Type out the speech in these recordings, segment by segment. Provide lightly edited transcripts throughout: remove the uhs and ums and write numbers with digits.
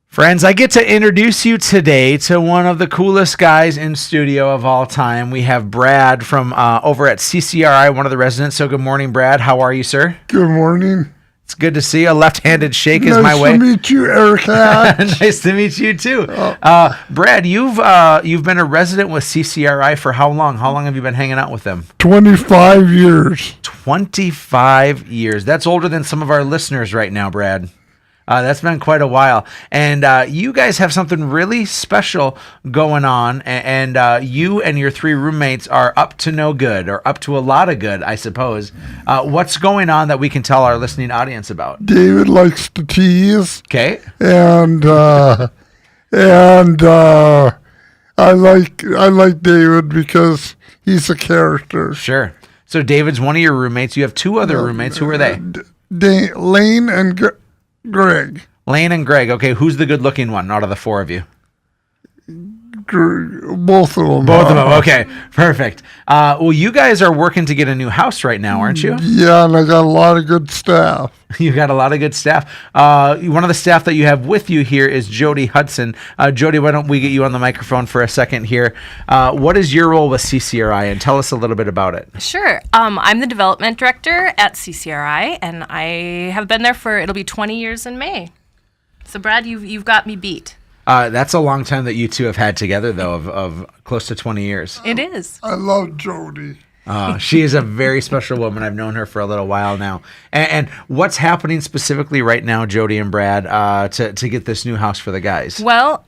Friends, I get to introduce you today to one of the coolest guys in studio of all time. We have Brad from over at CCRI, one of the residents. So good morning, Brad. How are you, sir? Good morning. It's good to see you. A left-handed shake is my way. Nice to meet you, Erik. Nice to meet you, too. Brad, you've been a resident with CCRI for how long? How long have you been hanging out with them? 25 years. 25 years. That's older than some of our listeners right now, Brad. That's been quite a while. And you guys have something really special going on. And you and your three roommates are up to no good, or up to a lot of good, I suppose. What's going on that we can tell our listening audience about? David likes to tease. Okay. And I like David because he's a character. Sure. So David's one of your roommates. You have two other roommates. Who are they? Lane and Greg. Lane and Greg. Okay, who's the good-looking one out of the four of you? Both of them. Both of them. Okay, perfect. Well, you guys are working to get a new house right now, aren't you? Yeah, and I got a lot of good staff. You got a lot of good staff. One of the staff that you have with you here is Jody Hudson. Jody, why don't we get you on the microphone for a second here? What is your role with CCRI, and tell us a little bit about it. Sure. I'm the development director at CCRI, and I have been there it'll be 20 years in May. So, Brad, you've got me beat. That's a long time that you two have had together, though, of close to 20 years. It is. I love Jody. She is a very special woman. I've known her for a little while now. And what's happening specifically right now, Jody and Brad, to get this new house for the guys? Well,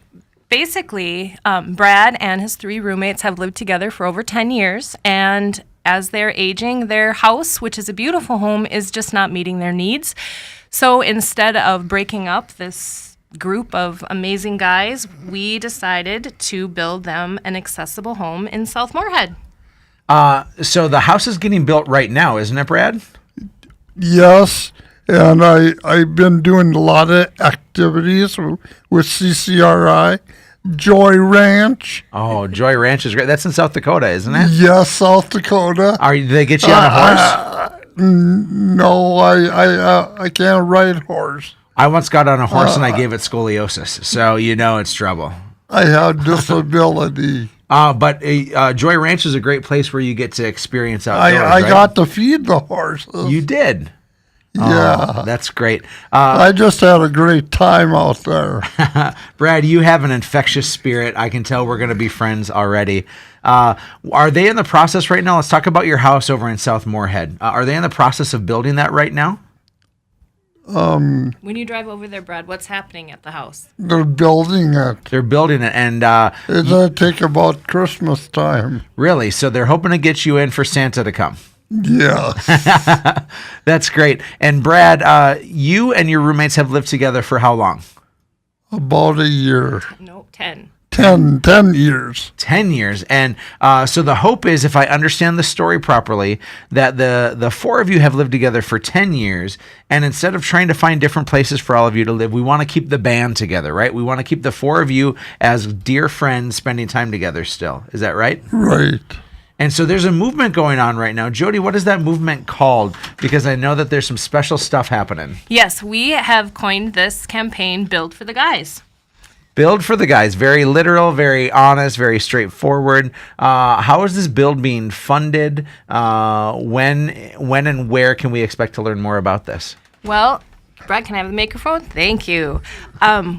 basically, Brad and his three roommates have lived together for over 10 years, and as they're aging, their house, which is a beautiful home, is just not meeting their needs. So instead of breaking up this group of amazing guys, we decided to build them an accessible home in South Moorhead. So the house is getting built right now, isn't it, Brad? Yes, and I've been doing a lot of activities with CCRI. Joy Ranch. Oh, Joy Ranch is great. That's in South Dakota, isn't it? Yes, South Dakota. Do they get you on a horse? No, I can't ride horse. I once got on a horse and I gave it scoliosis, so you know it's trouble. I have disability. But Joy Ranch is a great place where you get to experience outdoors, I right? got to feed the horses. You did? Yeah. Oh, that's great. I just had a great time out there. Brad, you have an infectious spirit. I can tell we're going to be friends already. Are they in the process right now? Let's talk about your house over in South Moorhead. Are they in the process of building that right now? When you drive over there, Brad, what's happening at the house? They're building it. They're building it, and It'll take about Christmas time. Really? So they're hoping to get you in for Santa to come. Yeah. That's great. And Brad, you and your roommates have lived together for how long? About a year. No, 10. 10 years. 10 years. And so the hope is, if I understand the story properly, that the four of you have lived together for 10 years. And instead of trying to find different places for all of you to live, we want to keep the band together, right? We want to keep the four of you as dear friends spending time together still. Is that right? Right. And so there's a movement going on right now. Jody, what is that movement called? Because I know that there's some special stuff happening. Yes, we have coined this campaign, Build for the Guys. Build for the guys. Very literal, very honest, very straightforward. How is this build being funded? When and where can we expect to learn more about this? Well, Brad, can I have the microphone? Thank you.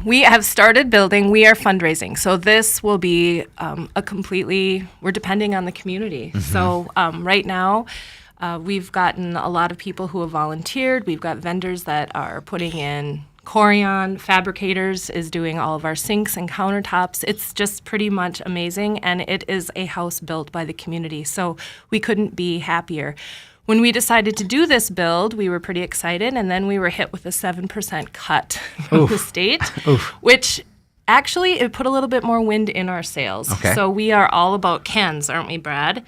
We have started building. We are fundraising. So this will be we're depending on the community. Mm-hmm. So right now, we've gotten a lot of people who have volunteered. We've got vendors that are putting in Corian, Fabricators is doing all of our sinks and countertops. It's just pretty much amazing, and it is a house built by the community, so we couldn't be happier. When we decided to do this build, we were pretty excited, and then we were hit with a 7% cut from the state, which actually it put a little bit more wind in our sails. Okay. So we are all about cans, aren't we, Brad?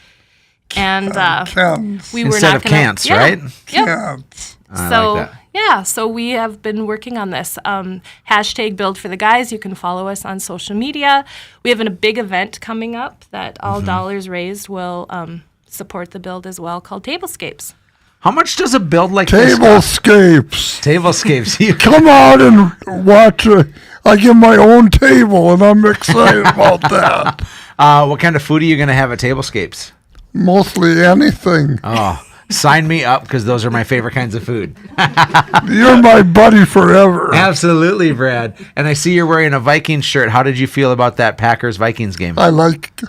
And Cans. we were Instead not of gonna, cants, yeah, right? Yep. Cans. I So like that. yeah, so we have been working on this. Hashtag Build for the Guys. You can follow us on social media. We have a big event coming up that all dollars raised will support the build as well, called Tablescapes. How much does a build like this cost? Tablescapes. Tablescapes. You Come out and watch I get my own table, and I'm excited about that. What kind of food are you going to have at Tablescapes? Mostly anything. Oh, sign me up because those are my favorite kinds of food. You're my buddy forever. Absolutely, Brad. And I see you're wearing a Vikings shirt. How did you feel about that Packers-Vikings game? I like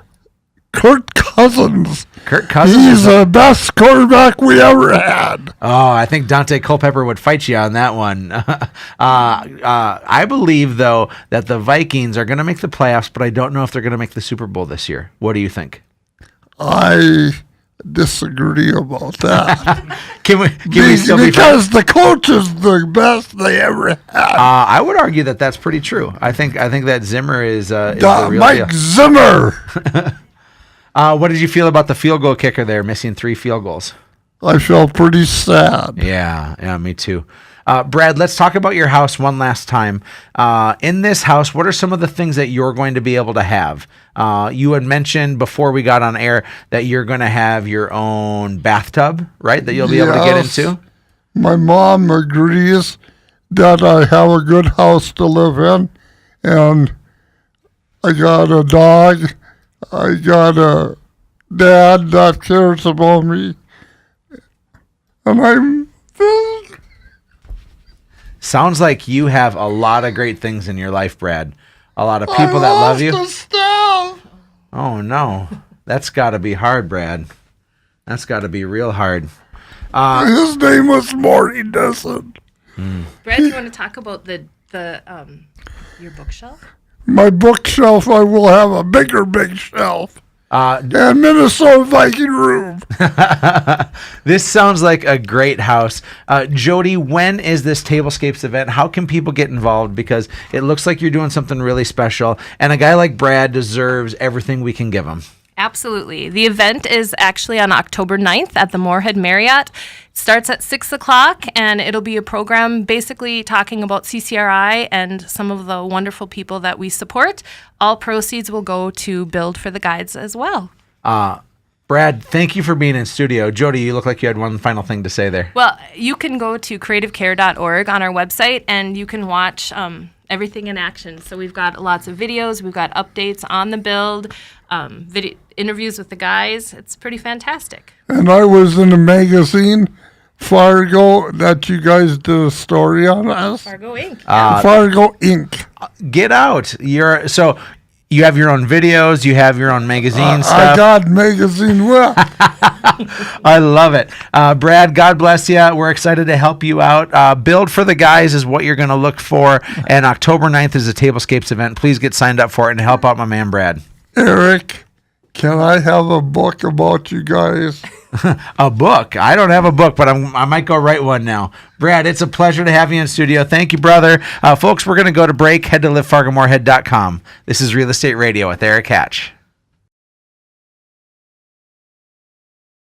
Kirk Cousins. Kirk Cousins? He's the best quarterback we ever had. Oh, I think Dante Culpepper would fight you on that one. I believe, though, that the Vikings are going to make the playoffs, but I don't know if they're going to make the Super Bowl this year. What do you think? I disagree about that. Can we still be because the coach is the best they ever had. I would argue that that's pretty true. I think that Zimmer is the real Mike deal. Zimmer. What did you feel about the field goal kicker there, missing 3 field goals? I felt pretty sad. Yeah, me too. Brad, let's talk about your house one last time. In this house, what are some of the things that you're going to be able to have? You had mentioned before we got on air that you're going to have your own bathtub, right? That you'll be able to get into? My mom agrees that I have a good house to live in, and I got a dog. I got a dad that cares about me, and I'm... Sounds like you have a lot of great things in your life, Brad. A lot of people that love you. The stuff. Oh, no. That's got to be hard, Brad. That's got to be real hard. His name was Morty Desson. Brad, do you want to talk about the your bookshelf? My bookshelf, I will have a big shelf. And Minnesota Viking room. This sounds like a great house. Jody, when is this Tablescapes event? How can people get involved? Because it looks like you're doing something really special, and a guy like Brad deserves everything we can give him. Absolutely. The event is actually on October 9th at the Moorhead Marriott. It starts at 6 o'clock, and it'll be a program basically talking about CCRI and some of the wonderful people that we support. All proceeds will go to Build for the Guides as well. Brad, thank you for being in studio. Jody, you look like you had one final thing to say there. Well, you can go to creativecare.org on our website, and you can watch everything in action. So we've got lots of videos. We've got updates on the build, interviews with the guys. It's pretty fantastic. And I was in a magazine, Fargo, that you guys did a story on us. Fargo Inc. Fargo Inc. Get out. So you have your own videos. You have your own magazine stuff. I got magazine well. I love it. Brad, God bless you. We're excited to help you out. Build for the Guys is what you're going to look for. And October 9th is a Tablescapes event. Please get signed up for it and help out my man, Brad. Erik, can I have a book about you guys? A book? I don't have a book, but I might go write one now. Brad, it's a pleasure to have you in studio. Thank you, brother. Folks, we're going to go to break. Head to livefargomoorhead.com. This is Real Estate Radio with Erik Hatch.